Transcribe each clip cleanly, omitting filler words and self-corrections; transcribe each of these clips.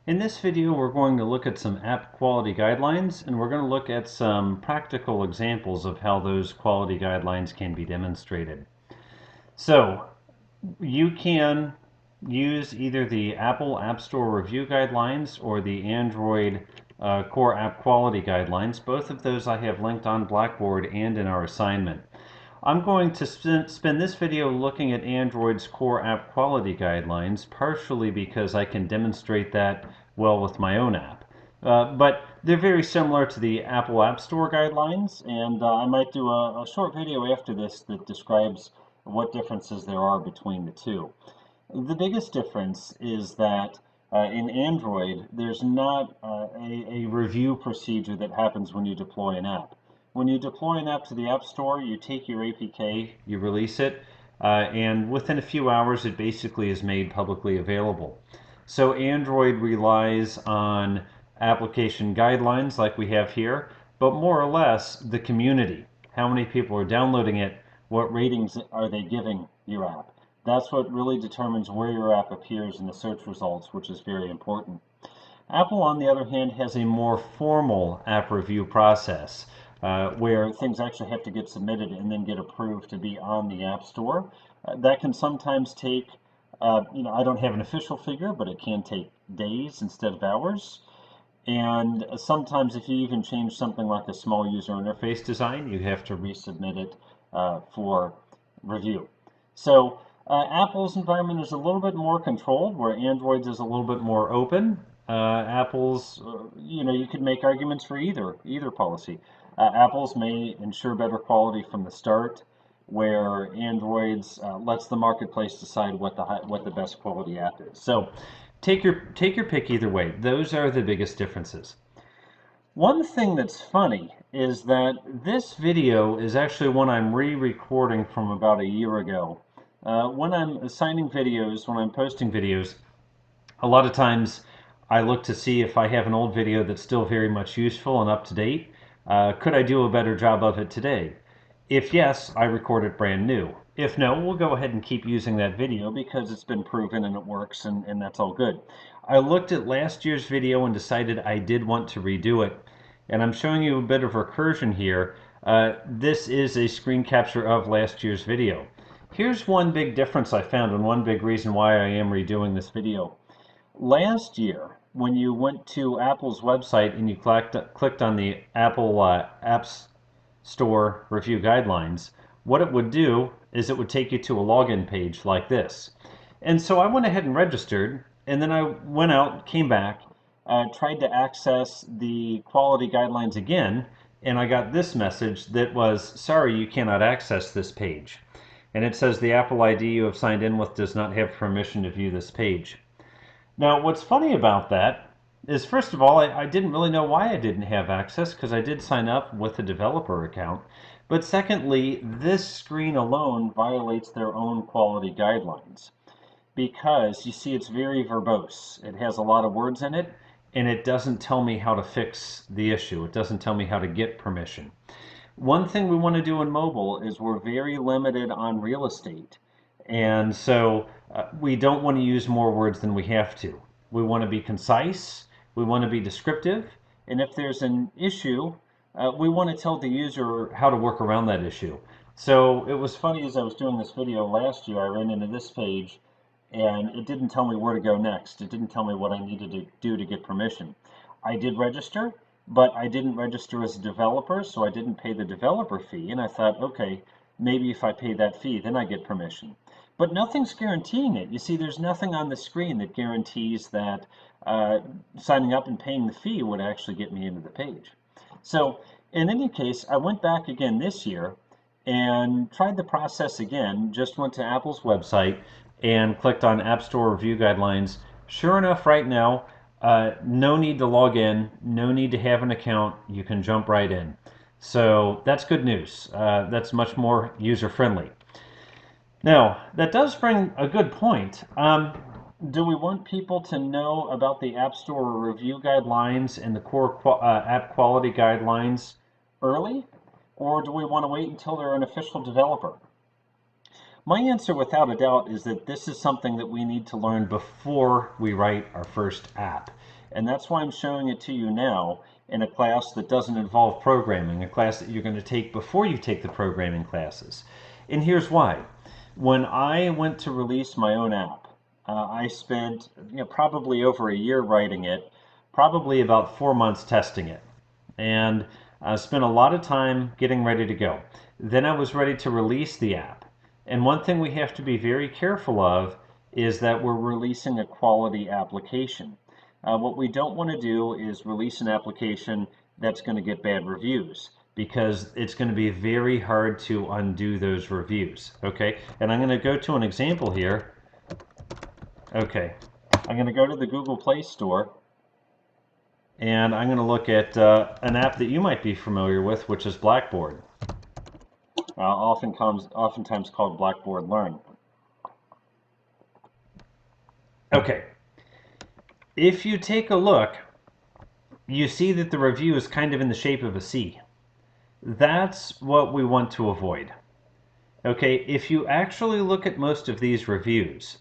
In this video, we're going to look at some app quality guidelines, and we're going to look at some practical examples of how those quality guidelines can be demonstrated. So, you can use either the Apple App Store review guidelines or the Android core app quality guidelines. Both of those I have linked on Blackboard and in our assignment. I'm going to spend this video looking at Android's core app quality guidelines, partially because I can demonstrate that well with my own app. But they're very similar to the Apple App Store guidelines, and I might do a short video after this that describes what differences there are between the two. The biggest difference is that in Android, there's not a review procedure that happens when you deploy an app. When you deploy an app to the App Store, you take your APK, you release it, and within a few hours it basically is made publicly available. So Android relies on application guidelines like we have here, but more or less the community. How many people are downloading it? What ratings are they giving your app? That's what really determines where your app appears in the search results, which is very important. Apple, on the other hand, has a more formal app review process where things actually have to get submitted and then get approved to be on the App Store. That can sometimes take, I don't have an official figure, but it can take days instead of hours. And sometimes if you even change something like a small user interface design, you have to resubmit it for review. So Apple's environment is a little bit more controlled, where Android's is a little bit more open. Apple's, you could make arguments for either policy. Apple's may ensure better quality from the start, where Android's lets the marketplace decide what the best quality app is. So take your pick either way. Those are the biggest differences. One thing that's funny is that this video is actually one I'm re-recording from about a year ago. When I'm assigning videos, when I'm posting videos, a lot of times I look to see if I have an old video that's still very much useful and up to date. Could I do a better job of it today? If yes, I record it brand new. If no, we'll go ahead and keep using that video because it's been proven and it works, and that's all good. I looked at last year's video and decided I did want to redo it. And I'm showing you a bit of recursion here. This is a screen capture of last year's video. Here's one big difference I found and one big reason why I am redoing this video. Last year, when you went to Apple's website and you clicked on the Apple Apps Store review guidelines, what it would do is it would take you to a login page like this. And so I went ahead and registered, and then I went out, came back, tried to access the quality guidelines again, and I got this message that was, sorry, you cannot access this page. And it says the Apple ID you have signed in with does not have permission to view this page. Now, what's funny about that is, first of all, I didn't really know why I didn't have access because I did sign up with a developer account. But secondly, this screen alone violates their own quality guidelines because you see it's very verbose. It has a lot of words in it, and it doesn't tell me how to fix the issue. It doesn't tell me how to get permission. One thing we want to do in mobile is we're very limited on real estate. And so we don't want to use more words than we have to. We want to be concise, we want to be descriptive, and if there's an issue, we want to tell the user how to work around that issue. So it was funny, as I was doing this video last year, I ran into this page and it didn't tell me where to go next. It didn't tell me what I needed to do to get permission. I did register, but I didn't register as a developer, so I didn't pay the developer fee. And I thought, okay, maybe if I pay that fee, then I get permission. But nothing's guaranteeing it. You see, there's nothing on the screen that guarantees that signing up and paying the fee would actually get me into the page. So in any case, I went back again this year and tried the process again, just went to Apple's website and clicked on App Store Review Guidelines. Sure enough, right now, no need to log in, no need to have an account. You can jump right in. So that's good news. That's much more user-friendly. Now, that does bring a good point. Do we want people to know about the App Store Review Guidelines and the core app quality guidelines early? Or do we want to wait until they're an official developer? My answer, without a doubt, is that this is something that we need to learn before we write our first app. And that's why I'm showing it to you now in a class that doesn't involve programming, a class that you're going to take before you take the programming classes. And here's why. When I went to release my own app, I spent probably over a year writing it, probably about 4 months testing it, and I spent a lot of time getting ready to go. Then I was ready to release the app. And one thing we have to be very careful of is that we're releasing a quality application. What we don't want to do is release an application that's going to get bad reviews, because it's going to be very hard to undo those reviews. Okay, and I'm going to go to an example here. Okay, I'm going to go to the Google Play Store, and I'm going to look at an app that you might be familiar with, which is Blackboard. Oftentimes called Blackboard Learn. Okay, if you take a look, you see that the review is kind of in the shape of a C. That's what we want to avoid. Okay, if you actually look at most of these reviews,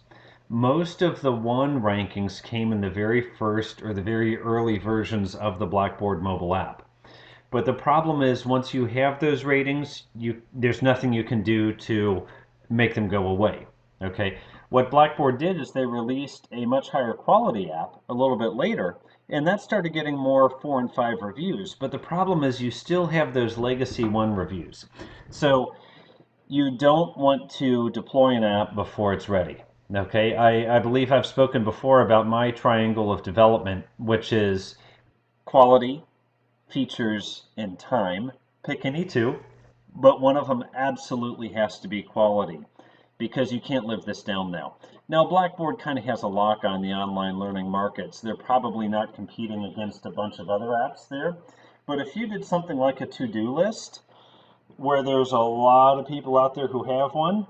most of the 1 rankings came in the very first or the very early versions of the Blackboard mobile app. But the problem is, once you have those ratings, there's nothing you can do to make them go away. Okay, what Blackboard did is they released a much higher quality app a little bit later, and that started getting more 4 and 5 reviews. But the problem is you still have those legacy 1 reviews. So you don't want to deploy an app before it's ready. Okay, I believe I've spoken before about my triangle of development, which is quality, features, and time. Pick any 2, but one of them absolutely has to be quality, because you can't live this down now. Now, Blackboard kind of has a lock on the online learning markets. They're probably not competing against a bunch of other apps there, but if you did something like a to-do list, where there's a lot of people out there who have one,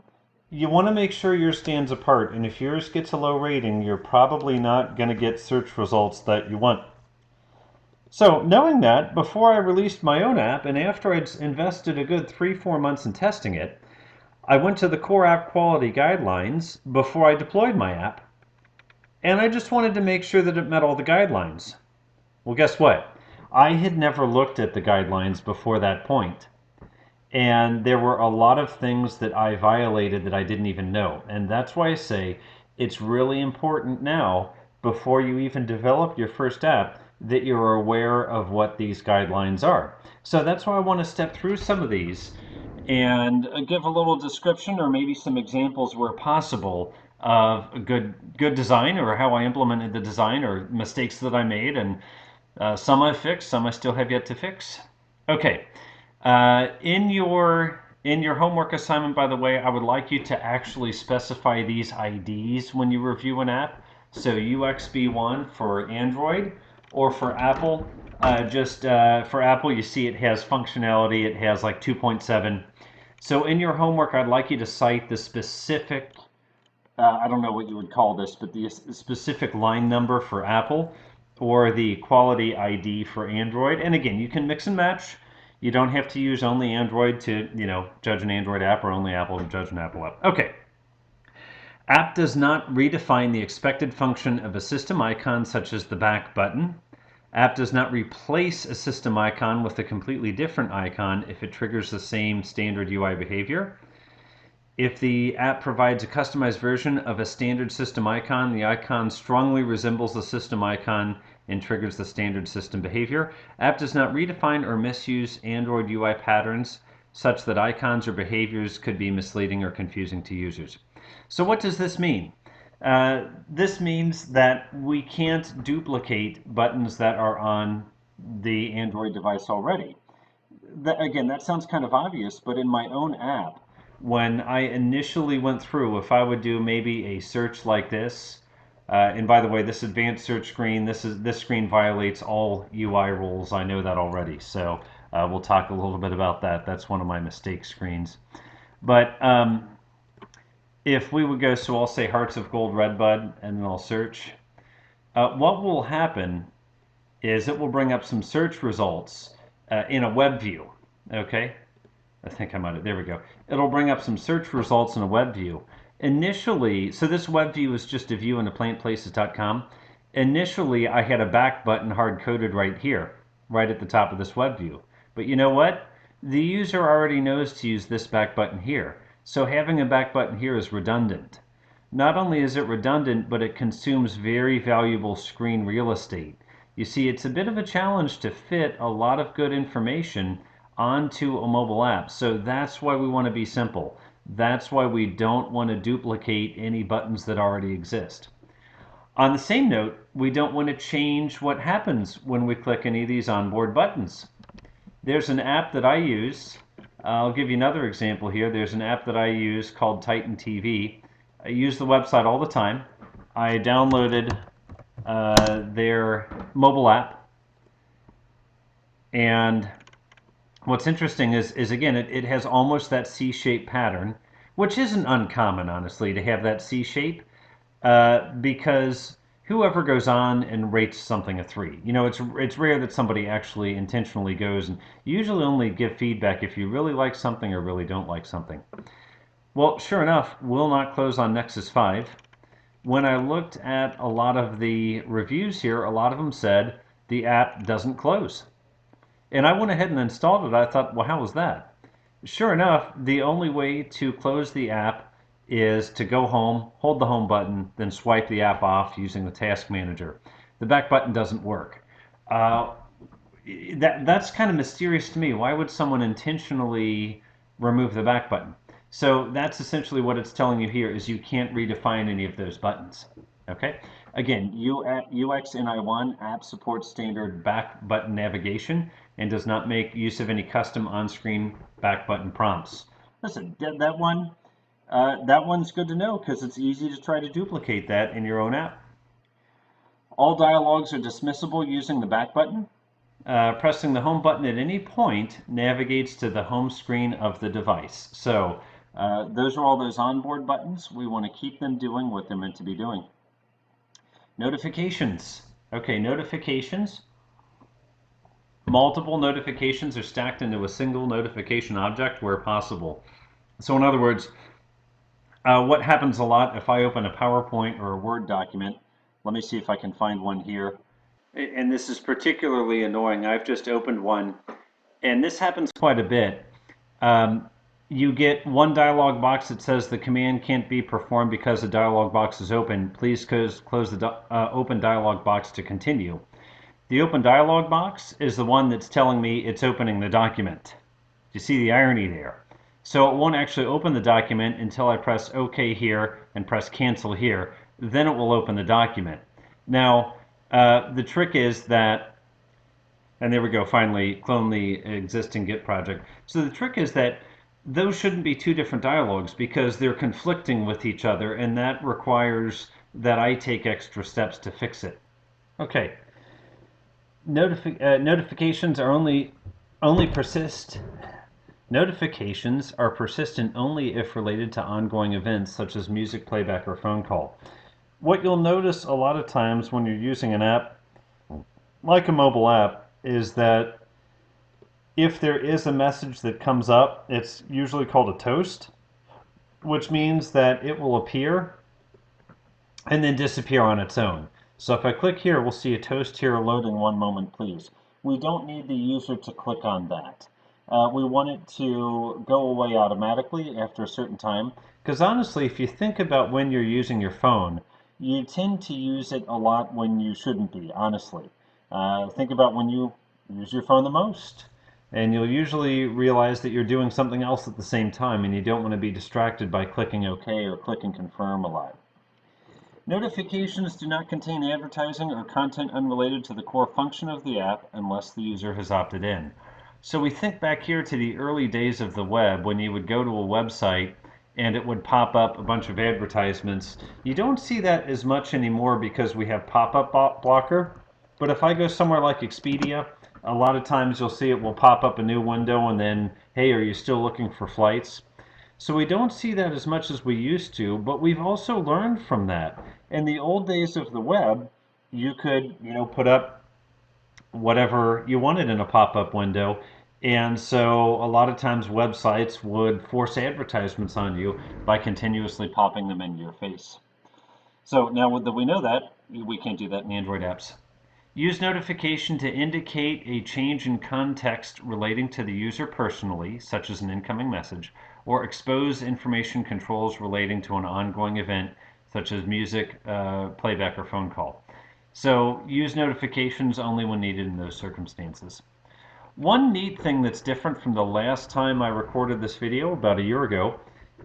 you want to make sure yours stands apart. And if yours gets a low rating, you're probably not going to get search results that you want. So knowing that, before I released my own app, and after I'd invested a good 3-4 months in testing it, I went to the core app quality guidelines before I deployed my app, and I just wanted to make sure that it met all the guidelines. Well, guess what? I had never looked at the guidelines before that point. And there were a lot of things that I violated that I didn't even know. And that's why I say it's really important now, before you even develop your first app, that you're aware of what these guidelines are. So that's why I want to step through some of these and give a little description, or maybe some examples where possible, of a good design, or how I implemented the design, or mistakes that I made, and some I've fixed, some I still have yet to fix. Okay. In your homework assignment, by the way, I would like you to actually specify these IDs when you review an app. So UXB1 for Android, or for Apple. For Apple, you see it has functionality. It has like 2.7. So in your homework, I'd like you to cite the specific, I don't know what you would call this, but the specific line number for Apple, or the quality ID for Android. And again, you can mix and match. You don't have to use only Android to, judge an Android app, or only Apple to judge an Apple app. Okay. App does not redefine the expected function of a system icon, such as the back button. App does not replace a system icon with a completely different icon if it triggers the same standard UI behavior. If the app provides a customized version of a standard system icon, the icon strongly resembles the system icon and triggers the standard system behavior. App does not redefine or misuse Android UI patterns, such that icons or behaviors could be misleading or confusing to users. So what does this mean? This means that we can't duplicate buttons that are on the Android device already. Again, that sounds kind of obvious, but in my own app, when I initially went through, if I would do maybe a search like this, and by the way, this advanced search screen, this screen violates all UI rules. I know that already, so we'll talk a little bit about that. That's one of my mistake screens. But if we would go, so I'll say Hearts of Gold Redbud, and then I'll search. What will happen is it will bring up some search results in a web view. Okay. I think I might have, there we go. It'll bring up some search results in a web view. Initially, so this web view is just a view in plantplaces.com. Initially, I had a back button hard coded right here, right at the top of this web view. But you know what? The user already knows to use this back button here. So having a back button here is redundant. Not only is it redundant, but it consumes very valuable screen real estate. You see, it's a bit of a challenge to fit a lot of good information onto a mobile app. So that's why we want to be simple. That's why we don't want to duplicate any buttons that already exist. On the same note, we don't want to change what happens when we click any of these onboard buttons. There's an app that I use. I'll give you another example here. There's an app that I use called Titan TV. I use the website all the time. I downloaded their mobile app, and what's interesting is again, it has almost that C-shaped pattern, which isn't uncommon, honestly, to have that C shape, because whoever goes on and rates something a 3, you know, it's rare that somebody actually intentionally goes, and you usually only give feedback if you really like something or really don't like something. Well, sure enough, will not close on Nexus 5. When I looked at a lot of the reviews here, a lot of them said the app doesn't close. And I went ahead and installed it. I thought, well, how was that? Sure enough, the only way to close the app is to go home, hold the home button, then swipe the app off using the task manager. The back button doesn't work. Uh, that's kind of mysterious to me. Why would someone intentionally remove the back button? So that's essentially what it's telling you here is you can't redefine any of those buttons. Okay. Again, UXNI1 app supports standard back button navigation and does not make use of any custom on-screen back button prompts. Listen, that one's good to know because it's easy to try to duplicate that in your own app. All dialogues are dismissible using the back button. Pressing the home button at any point navigates to the home screen of the device. So those are all those onboard buttons. We want to keep them doing what they're meant to be doing. Notifications. Okay, notifications. Multiple notifications are stacked into a single notification object where possible. So in other words, what happens a lot if I open a PowerPoint or a Word document, let me see if I can find one here. And this is particularly annoying. I've just opened one, and this happens quite a bit. You get one dialog box that says the command can't be performed because the dialog box is open. Please close the open dialog box to continue. The open dialog box is the one that's telling me it's opening the document. You see the irony there? So it won't actually open the document until I press OK here and press cancel here. Then it will open the document. Now, the trick is that, and there we go, finally clone the existing Git project. So the trick is that those shouldn't be two different dialogues because they're conflicting with each other, and that requires that I take extra steps to fix it. Okay. Notifications are only persist. Notifications are persistent only if related to ongoing events such as music playback or phone call. What you'll notice a lot of times when you're using an app, like a mobile app, is that if there is a message that comes up, it's usually called a toast, which means that it will appear and then disappear on its own. So if I click here, we'll see a toast here loading. One moment, please. We don't need the user to click on that. We want it to go away automatically after a certain time. Because honestly, if you think about when you're using your phone, you tend to use it a lot when you shouldn't be, honestly. Think about when you use your phone the most. And you'll usually realize that you're doing something else at the same time, and you don't want to be distracted by clicking OK or clicking confirm a lot. Notifications do not contain advertising or content unrelated to the core function of the app unless the user has opted in. So we think back here to the early days of the web when you would go to a website and it would pop up a bunch of advertisements. You don't see that as much anymore because we have pop-up blocker. But if I go somewhere like Expedia, a lot of times you'll see it will pop up a new window and then, hey, are you still looking for flights? So we don't see that as much as we used to, but we've also learned from that. In the old days of the web, you could, put up whatever you wanted in a pop-up window, And so a lot of times websites would force advertisements on you by continuously popping them into your face. So now that we know that, we can't do that in Android apps. Use notification to indicate a change in context relating to the user personally, such as an incoming message, or expose information controls relating to an ongoing event, such as music, playback, or phone call. So use notifications only when needed in those circumstances. One neat thing that's different from the last time I recorded this video about a year ago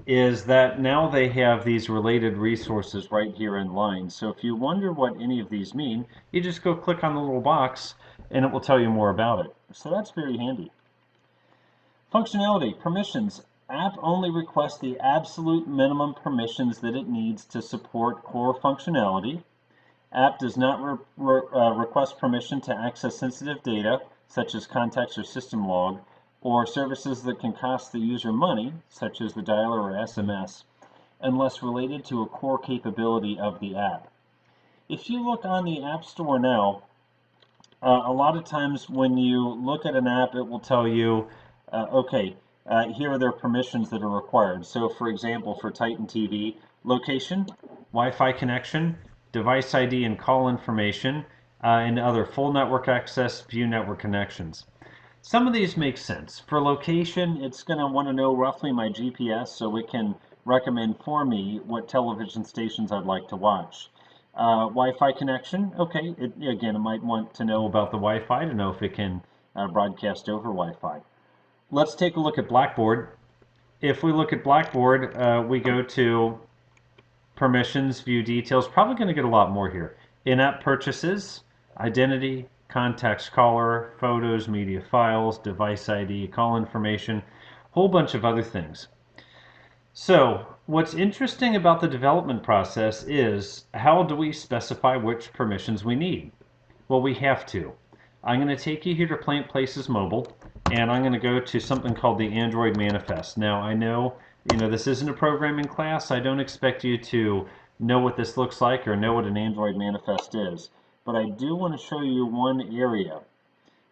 is that now they have these related resources right here in line. So if you wonder what any of these mean, you just go click on the little box and it will tell you more about it. So that's very handy. Functionality, permissions. App only requests the absolute minimum permissions that it needs to support core functionality. App does not request permission to access sensitive data, such as contacts or system log, or services that can cost the user money, such as the dialer or SMS, unless related to a core capability of the app. If you look on the App Store now, a lot of times when you look at an app, it will tell you, okay, here are their permissions that are required. So for example, for Titan TV, location, Wi-Fi connection, device ID and call information, and other full network access, view network connections. Some of these make sense. For location, it's going to want to know roughly my GPS so it can recommend for me what television stations I'd like to watch. Wi-Fi connection, okay, again, it might want to know about the Wi-Fi to know if it can broadcast over Wi-Fi. Let's take a look at Blackboard. If we look at Blackboard, we go to permissions, view details, probably going to get a lot more here. In-app purchases, identity, contacts caller, photos, media files, device ID, call information, whole bunch of other things. So what's interesting about the development process is how do we specify which permissions we need? Well, we have to. I'm going to take you here to Plant Places Mobile, and I'm going to go to something called the Android Manifest. Now, I know, this isn't a programming class. I don't expect you to know what this looks like or know what an Android Manifest is. But I do want to show you one area.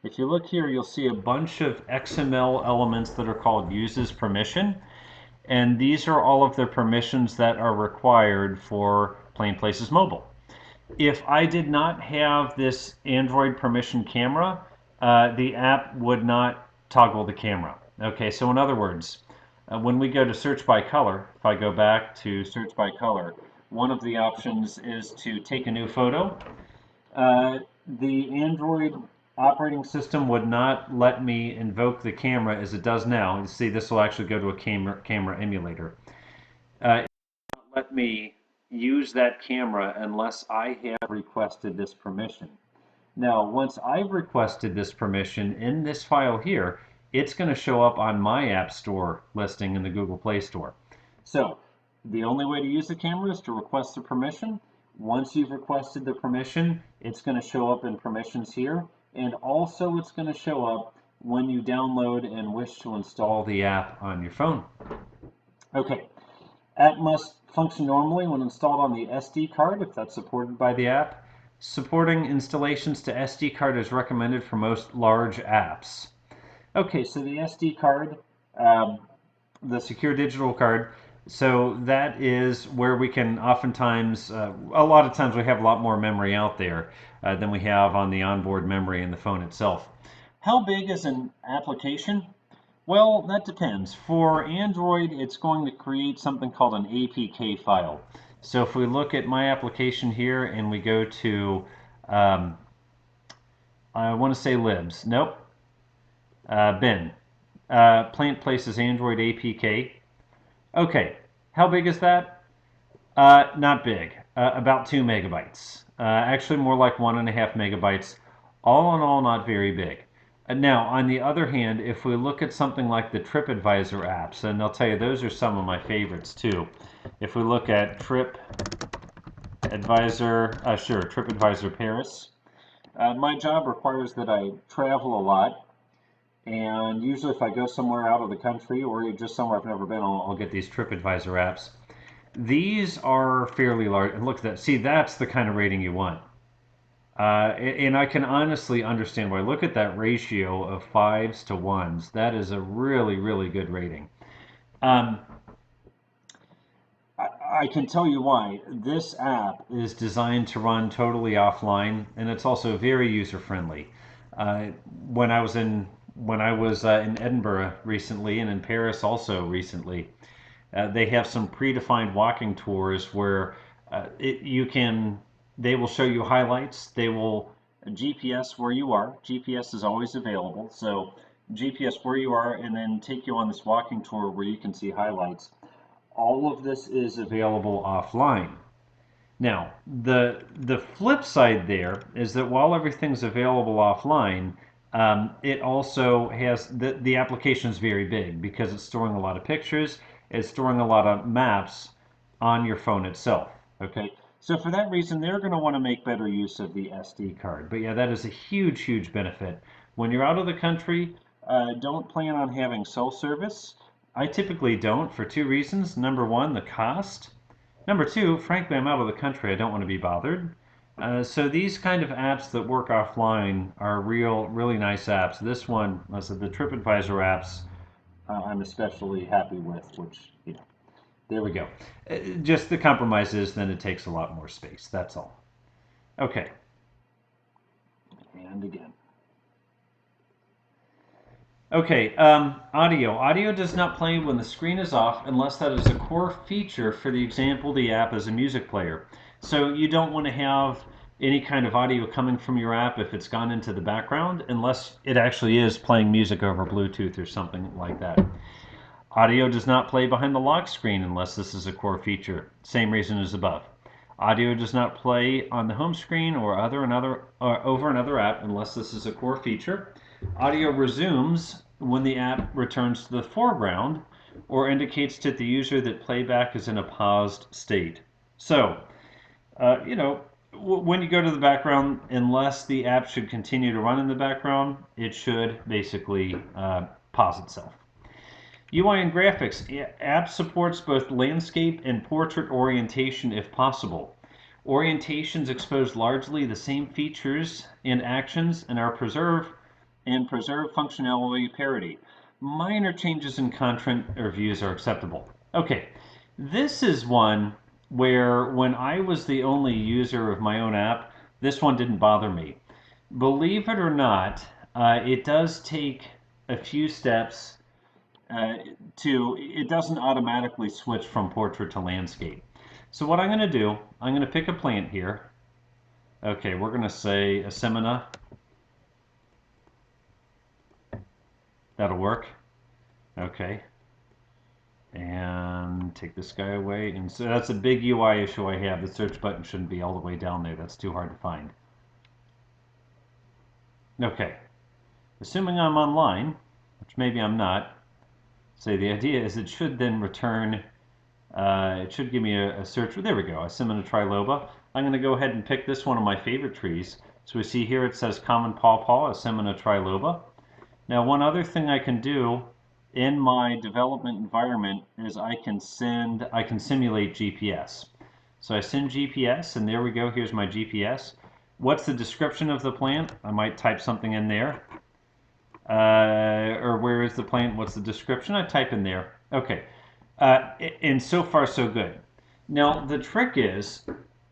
If you look here, you'll see a bunch of XML elements that are called uses permission. And these are all of the permissions that are required for Plant Places Mobile. If I did not have this Android permission camera, the app would not toggle the camera. Okay, so in other words, when we go to search by color, if I go back to search by color, one of the options is to take a new photo. The Android operating system would not let me invoke the camera as it does now. You see, this will actually go to a camera emulator. It will not let me use that camera unless I have requested this permission. Now, once I've requested this permission in this file here, it's going to show up on my App Store listing in the Google Play Store. So, the only way to use the camera is to request the permission. Once you've requested the permission, it's going to show up in permissions here, and also it's going to show up when you download and wish to install the app on your phone. Okay, app must function normally when installed on the SD card if that's supported by the app. Supporting installations to SD card is recommended for most large apps. Okay, so the SD card, the secure digital card, so that is where we can oftentimes, a lot of times we have a lot more memory out there than we have on the onboard memory in the phone itself. How big is an application? Well, that depends. For Android, it's going to create something called an APK file. So if we look at my application here and we go to, I want to say libs. Nope. Bin. Plant Places Android APK. Okay, how big is that? Not big. About 2 megabytes. Actually, more like 1.5 megabytes. All in all, not very big. Now, on the other hand, if we look at something like the TripAdvisor apps, and I'll tell you, those are some of my favorites too. If we look at TripAdvisor Paris. My job requires that I travel a lot, and usually if I go somewhere out of the country or just somewhere I've never been, I'll get these TripAdvisor apps. These are fairly large, and look at that. See, that's the kind of rating you want. And I can honestly understand why. Look at that ratio of fives to ones. That is a really, really good rating. Um, I can tell you why. This app is designed to run totally offline, and it's also very user friendly. Uh, when I was in in Edinburgh recently, and in Paris also recently, they have some predefined walking tours where you can. They will show you highlights. They will GPS where you are. GPS is always available, so GPS where you are, and then take you on this walking tour where you can see highlights. All of this is available offline. Now, the flip side there is that while everything's available offline, it also has the application is very big because it's storing a lot of pictures, it's storing a lot of maps on your phone itself. Okay, so for that reason, they're going to want to make better use of the SD card. But yeah, that is a huge, huge benefit. When you're out of the country, don't plan on having cell service. I typically don't for two reasons. Number one, the cost. Number two, frankly, I'm out of the country. I don't want to be bothered. So these kind of apps that work offline are really nice apps. This one, I said, the TripAdvisor apps, I'm especially happy with, which, there we go. Just the compromise is then it takes a lot more space. That's all. Okay, and again. Okay, audio. Audio does not play when the screen is off unless that is a core feature for the example the app as a music player. So you don't want to have any kind of audio coming from your app if it's gone into the background unless it actually is playing music over Bluetooth or something like that. Audio does not play behind the lock screen unless this is a core feature. Same reason as above. Audio does not play on the home screen or over another app unless this is a core feature. Audio resumes when the app returns to the foreground or indicates to the user that playback is in a paused state. So, when you go to the background, unless the app should continue to run in the background, it should basically pause itself. UI and graphics. App supports both landscape and portrait orientation if possible. Orientations expose largely the same features and actions and are preserve functionality parity. Minor changes in content or views are acceptable. Okay, this is one where when I was the only user of my own app, this one didn't bother me. Believe it or not, it does take a few steps it doesn't automatically switch from portrait to landscape. So what I'm going to do, I'm going to pick a plant here. Okay, we're going to say Asimina. That'll work. Okay. And take this guy away. And so that's a big UI issue I have. The search button shouldn't be all the way down there. That's too hard to find. Okay. Assuming I'm online, which maybe I'm not, say the idea is it should then return, it should give me a search. There we go, Asimina triloba. I'm going to go ahead and pick this one of my favorite trees. So we see here it says common pawpaw, Asimina triloba. Now one other thing I can do in my development environment is I can simulate GPS. So I send GPS and there we go, here's my GPS. What's the description of the plant? I might type something in there. Or where is the plant? What's the description? I type in there. Okay. And so far so good. Now the trick is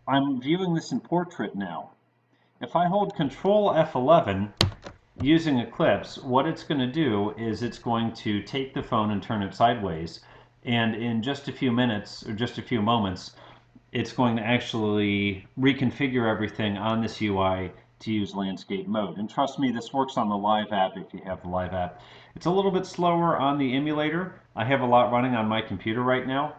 I'm viewing this in portrait now. If I hold Control F11 using Eclipse, what it's going to do is it's going to take the phone and turn it sideways, and in just a few minutes or just a few moments, it's going to actually reconfigure everything on this UI to use landscape mode. And trust me, this works on the live app if you have the live app. It's a little bit slower on the emulator. I have a lot running on my computer right now.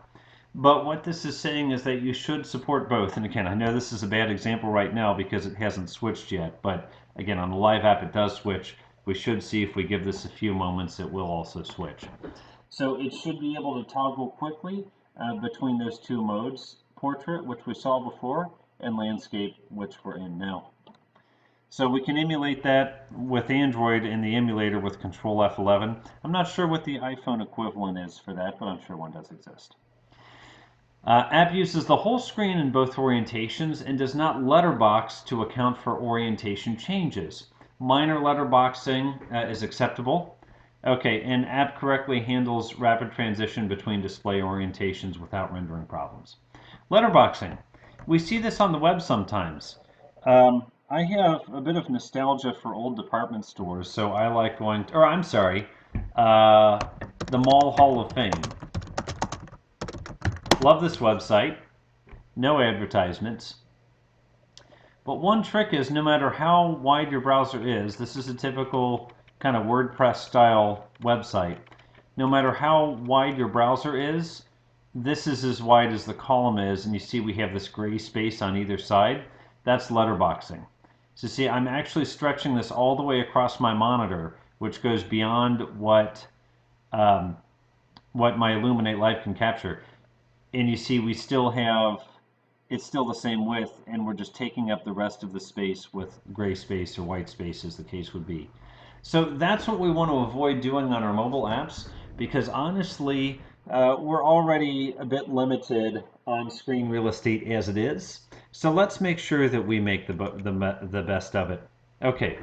But what this is saying is that you should support both. And again, I know this is a bad example right now because it hasn't switched yet. But again, on the live app, it does switch. We should see if we give this a few moments, it will also switch. So it should be able to toggle quickly between those two modes, portrait, which we saw before, and landscape, which we're in now. So we can emulate that with Android in the emulator with Control F11. I'm not sure what the iPhone equivalent is for that, but I'm sure one does exist. App uses the whole screen in both orientations and does not letterbox to account for orientation changes. Minor letterboxing is acceptable. Okay, and app correctly handles rapid transition between display orientations without rendering problems. Letterboxing. We see this on the web sometimes. I have a bit of nostalgia for old department stores, so I like going, or I'm sorry, the Mall Hall of Fame. Love this website. No advertisements. But one trick is no matter how wide your browser is, this is a typical kind of WordPress style website. No matter how wide your browser is, this is as wide as the column is, and you see we have this gray space on either side. That's letterboxing. So see, I'm actually stretching this all the way across my monitor, which goes beyond what my Illuminate Live can capture. And you see we still have, it's still the same width, and we're just taking up the rest of the space with gray space or white space as the case would be. So that's what we want to avoid doing on our mobile apps, because honestly, we're already a bit limited on screen real estate as it is. So let's make sure that we make the best of it. Okay.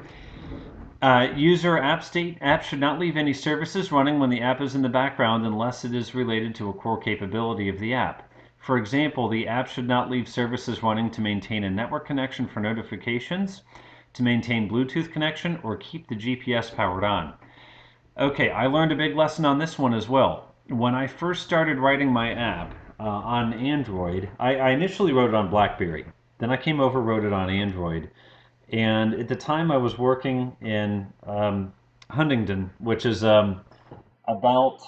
User app state. App should not leave any services running when the app is in the background unless it is related to a core capability of the app. For example, the app should not leave services running to maintain a network connection for notifications, to maintain Bluetooth connection, or keep the GPS powered on. Okay, I learned a big lesson on this one as well. When I first started writing my app on Android, I initially wrote it on BlackBerry. Then I came over, wrote it on Android. And at the time, I was working in Huntingdon, which is about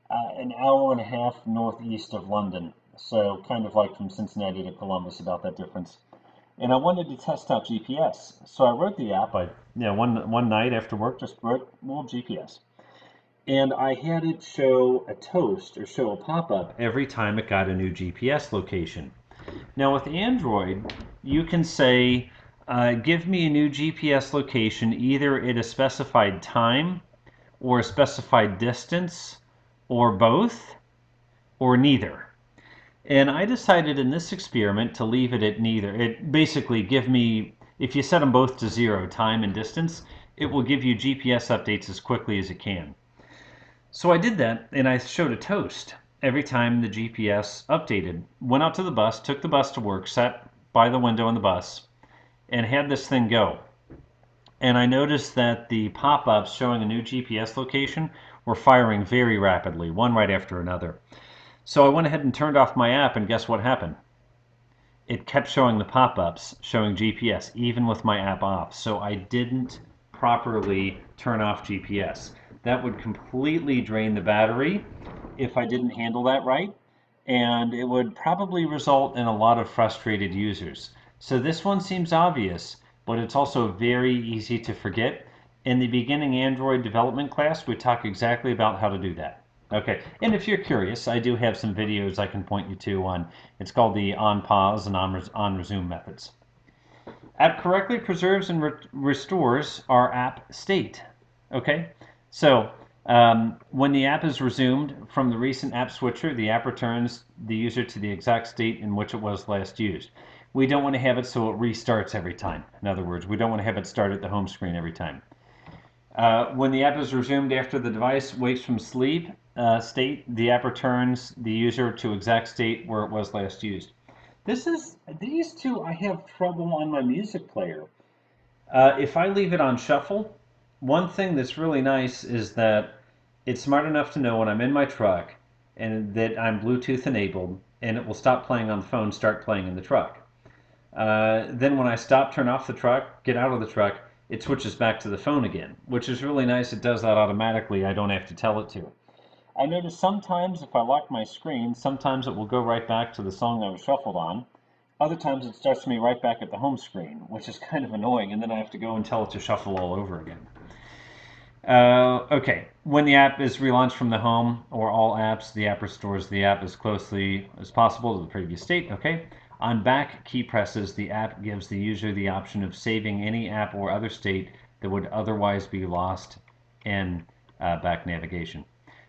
an hour and a half northeast of London. So kind of like from Cincinnati to Columbus, about that difference. And I wanted to test out GPS. So I wrote the app. One night after work, just wrote little GPS. And I had it show a toast or show a pop-up every time it got a new GPS location. Now with Android, you can say, give me a new GPS location either at a specified time or a specified distance or both or neither. And I decided in this experiment to leave it at neither. It basically give me, if you set them both to 0, time and distance, it will give you GPS updates as quickly as it can. So I did that, and I showed a toast every time the GPS updated. Went out to the bus, took the bus to work, sat by the window on the bus, and had this thing go. And I noticed that the pop-ups showing a new GPS location were firing very rapidly, one right after another. So I went ahead and turned off my app, and guess what happened? It kept showing the pop-ups showing GPS, even with my app off. So I didn't properly turn off GPS. That would completely drain the battery if I didn't handle that right, and it would probably result in a lot of frustrated users. So this one seems obvious, but it's also very easy to forget. In the beginning Android development class, we talk exactly about how to do that. Okay, and if you're curious, I do have some videos I can point you to on, it's called the on pause and on resume methods. App correctly preserves and restores our app state. Okay, so when the app is resumed from the recent app switcher, the app returns the user to the exact state in which it was last used. We don't want to have it so it restarts every time. In other words, we don't want to have it start at the home screen every time. When the app is resumed after the device wakes from sleep state, the app returns the user to exact state where it was last used. These two I have trouble on my music player. If I leave it on shuffle, one thing that's really nice is that it's smart enough to know when I'm in my truck and that I'm Bluetooth enabled, and it will stop playing on the phone, start playing in the truck. Then when I stop, turn off the truck, get out of the truck, it switches back to the phone again, which is really nice. It does that automatically. I don't have to tell it to. I notice sometimes if I lock my screen, sometimes it will go right back to the song I was shuffled on. Other times it starts me right back at the home screen, which is kind of annoying, and then I have to go and tell it to shuffle all over again. Okay, when the app is relaunched from the home or all apps, the app restores the app as closely as possible to the previous state. Okay. On back key presses, the app gives the user the option of saving any app or other state that would otherwise be lost in back navigation.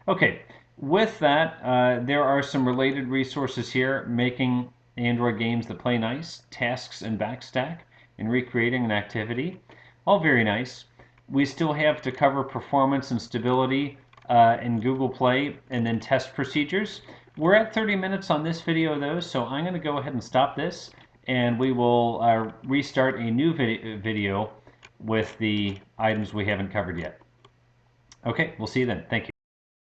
Okay, With that, there are some related resources here: making Android games that play nice, tasks and backstack, and recreating an activity. All very nice. We still have to cover performance and stability in Google Play, and then test procedures. We're at 30 minutes on this video though, so I'm going to go ahead and stop this, and we will restart a new video with the items we haven't covered yet. Okay, we'll see you then. Thank you.